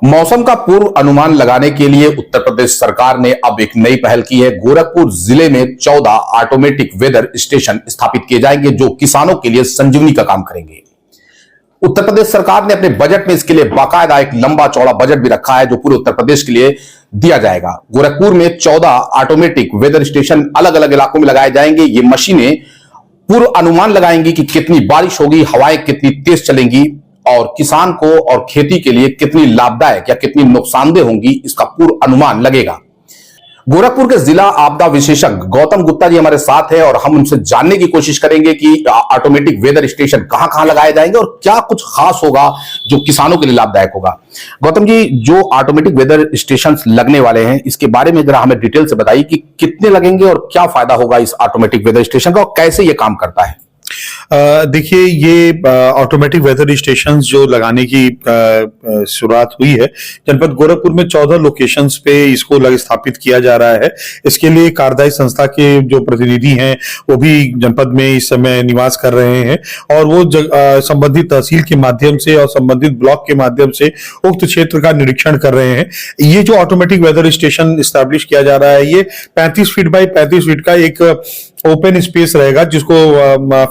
मौसम का पूर्व अनुमान लगाने के लिए उत्तर प्रदेश सरकार ने अब एक नई पहल की है। गोरखपुर जिले में 14 ऑटोमेटिक वेदर स्टेशन स्थापित किए जाएंगे जो किसानों के लिए संजीवनी का काम करेंगे। उत्तर प्रदेश सरकार ने अपने बजट में इसके लिए बाकायदा एक लंबा चौड़ा बजट भी रखा है जो पूरे उत्तर प्रदेश के लिए दिया जाएगा। गोरखपुर में 14 ऑटोमेटिक वेदर स्टेशन अलग अलग इलाकों में लगाए जाएंगे। ये मशीनें पूर्व अनुमान लगाएंगी कि कितनी बारिश होगी, हवाएं कितनी तेज चलेंगी और किसान को और खेती के लिए कितनी लाभदायक या कितनी नुकसानदेह होंगी, इसका पूर्व अनुमान लगेगा। गोरखपुर के जिला आपदा विशेषज्ञ गौतम गुप्ता जी हमारे साथ हैं और हम उनसे जानने की कोशिश करेंगे कि ऑटोमेटिक वेदर स्टेशन कहां कहां लगाए जाएंगे और क्या कुछ खास होगा जो किसानों के लिए लाभदायक होगा। गौतम जी, जो ऑटोमेटिक वेदर स्टेशन लगने वाले हैं इसके बारे में जरा हमें डिटेल से बताइए कि कितने लगेंगे और क्या फायदा होगा इस ऑटोमेटिक वेदर स्टेशन का और कैसे ये काम करता है। देखिए, ये ऑटोमेटिक वेदर स्टेशन जो लगाने की शुरुआत हुई है, जनपद गोरखपुर में 14 लोकेशंस पे इसको स्थापित किया जा रहा है। इसके लिए कार्यदायी संस्था के जो प्रतिनिधि हैं वो भी जनपद में इस समय निवास कर रहे हैं और वो संबंधित तहसील के माध्यम से और संबंधित ब्लॉक के माध्यम से उक्त क्षेत्र का निरीक्षण कर रहे हैं। ये जो ऑटोमेटिक वेदर स्टेशन स्टैब्लिश किया जा रहा है, ये 35 फीट बाय 35 फीट का एक ओपन स्पेस रहेगा जिसको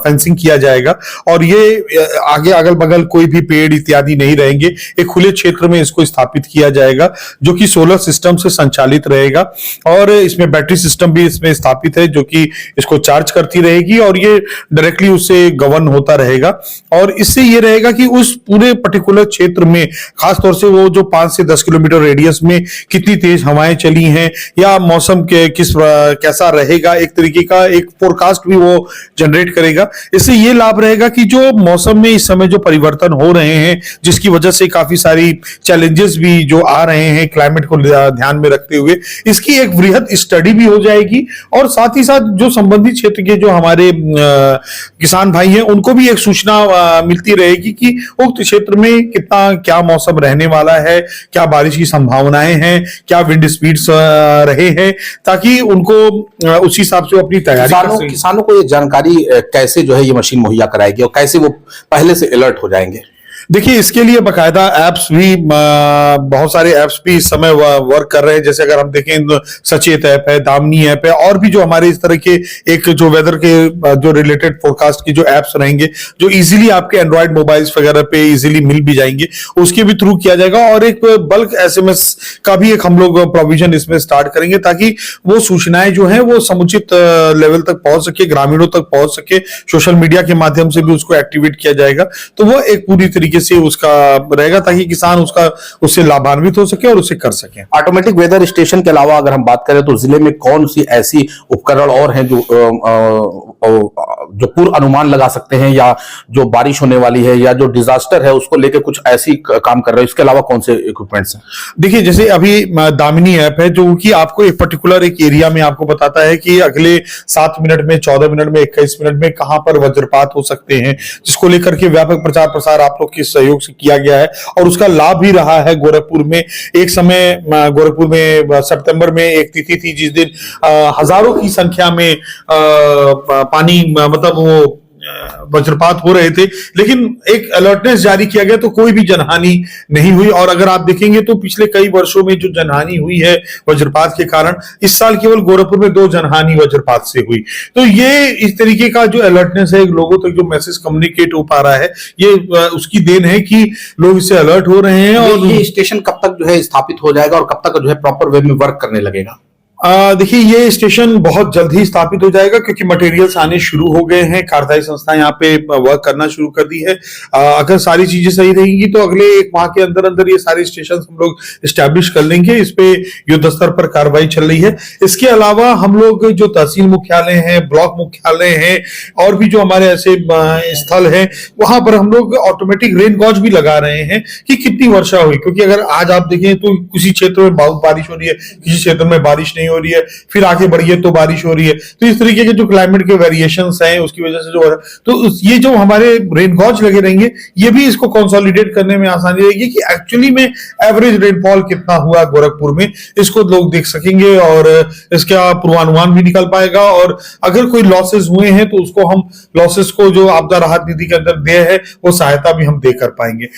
फेंसिंग किया जाएगा और ये आगे अगल बगल कोई भी पेड़ इत्यादि नहीं रहेंगे। एक खुले क्षेत्र में इसको स्थापित किया जाएगा जो कि सोलर सिस्टम से संचालित रहेगा और इसमें बैटरी सिस्टम भी इसमें स्थापित है जो कि इसको चार्ज करती रहेगी और ये डायरेक्टली उससे गवर्न होता रहेगा। और इससे ये रहेगा कि उस पूरे पर्टिकुलर क्षेत्र में खासतौर से वो जो 5 से 10 किलोमीटर रेडियस में कितनी तेज हवाएं चली हैं या मौसम के कैसा रहेगा, एक तरीके का एक फोरकास्ट भी वो जनरेट करेगा। इससे ये लाभ रहेगा कि जो मौसम में इस समय जो परिवर्तन हो रहे हैं जिसकी वजह से काफी सारी चैलेंजेस भी जो आ रहे हैं क्लाइमेट को ध्यान में रखते हुए, इसकी एक वृहद स्टडी भी हो जाएगी और साथ ही साथ जो संबंधित क्षेत्र के जो हमारे किसान भाई हैं उनको भी एक सूचना मिलती रहेगी कि उक्त क्षेत्र में कितना क्या मौसम रहने वाला है, क्या बारिश की संभावनाएं हैं, क्या विंड स्पीड्स रहे हैं, ताकि उनको उस हिसाब से अपनी तैयारी किसानों को ये जानकारी कैसे जो है ये मशीन मुहैया कराएगी और कैसे वो पहले से अलर्ट हो जाएंगे। देखिए, इसके लिए बकायदा एप्स भी बहुत सारे एप्स भी इस समय वर्क कर रहे हैं। जैसे अगर हम देखें सचेत ऐप है, दामनी ऐप है और भी जो हमारे इस तरह के एक जो वेदर के जो रिलेटेड फोरकास्ट की जो एप्स रहेंगे जो इजीली आपके एंड्रॉइड मोबाइल्स वगैरह पे इजीली मिल भी जाएंगे, उसके भी थ्रू किया जाएगा और एक बल्क एसएमएस का भी एक हम लोग प्रोविजन इसमें स्टार्ट करेंगे ताकि वो सूचनाएं जो है वो समुचित लेवल तक पहुंच सके, ग्रामीणों तक पहुंच सके। सोशल मीडिया के माध्यम से भी उसको एक्टिवेट किया जाएगा तो वो एक पूरी तरीके से उसका रहेगा ताकि किसान उससे लाभान्वित हो सके और उसे कर सके। ऑटोमेटिक वेदर स्टेशन के अलावा अगर हम बात करें तो जिले में कौन सी ऐसी उपकरण और हैं जो पूर्व अनुमान लगा सकते हैं या जो बारिश होने वाली है या जो डिजास्टर है उसको लेकर कुछ ऐसी काम कर रहे हैं, इसके अलावा कौन से इक्विपमेंट्स हैं? देखिए, जैसे अभी दामिनी ऐप है जो कि आपको एक पर्टिकुलर एक एरिया में आपको बताता है कि अगले 7 मिनट में, 14 मिनट में, 21 मिनट में कहां पर वज्रपात हो सकते हैं, जिसको लेकर के व्यापक प्रचार प्रसार आप लोग के सहयोग से किया गया है और उसका लाभ भी रहा है गोरखपुर में। एक समय गोरखपुर में सितंबर में एक तिथि थी जिस दिन हजारों की संख्या में पानी मतलब वो वज्रपात हो रहे थे, लेकिन एक अलर्टनेस जारी किया गया तो कोई भी जनहानि नहीं हुई। और अगर आप देखेंगे तो पिछले कई वर्षों में जो जनहानि हुई है वज्रपात के कारण, इस साल केवल गोरखपुर में 2 जनहानि वज्रपात से हुई। तो ये इस तरीके का जो अलर्टनेस है, लोगों तक जो मैसेज कम्युनिकेट हो पा रहा है, ये उसकी देन है कि लोग इससे अलर्ट हो रहे हैं। और ये स्टेशन कब तक जो है स्थापित हो जाएगा और कब तक जो है प्रॉपर वे में वर्क करने लगेगा? देखिए, ये स्टेशन बहुत जल्द ही स्थापित हो जाएगा क्योंकि मटेरियल्स आने शुरू हो गए हैं। कार्यदायी संस्था यहाँ पे वर्क करना शुरू कर दी है। अगर सारी चीजें सही रहेंगी तो अगले 1 माह के अंदर अंदर ये सारे स्टेशन हम लोग स्टैब्लिश कर लेंगे। इस पे युद्ध स्तर पर कार्रवाई चल रही है। इसके अलावा हम लोग जो तहसील मुख्यालय हैं, ब्लॉक मुख्यालय हैं और भी जो हमारे ऐसे स्थल हैं, वहां पर हम लोग ऑटोमेटिक रेन गॉज भी लगा रहे हैं कि कितनी वर्षा हुई। क्योंकि अगर आज आप देखें तो किसी क्षेत्र में बहुत बारिश हो रही है, किसी क्षेत्र में बारिश नहीं हो रही है, फिर आगे बढ़िए तो बारिश हो रही है। तो इस तरीके के जो क्लाइमेट के वेरिएशंस हैं उसकी वजह से जो तो ये जो हमारे रेन गॉज लगे रहेंगे ये भी इसको कंसोलिडेट करने में आसानी रहेगी कि एक्चुअली में एवरेज रेनफॉल कितना हुआ गोरखपुर में, इसको लोग देख सकेंगे और इसका पूर्वानुमान भी निकल पाएगा। और अगर कोई लॉसेस हुए हैं तो उसको हम लॉसेस को जो आपदा राहत निधि के अंदर देय है वो सहायता भी हम दे कर पाएंगे।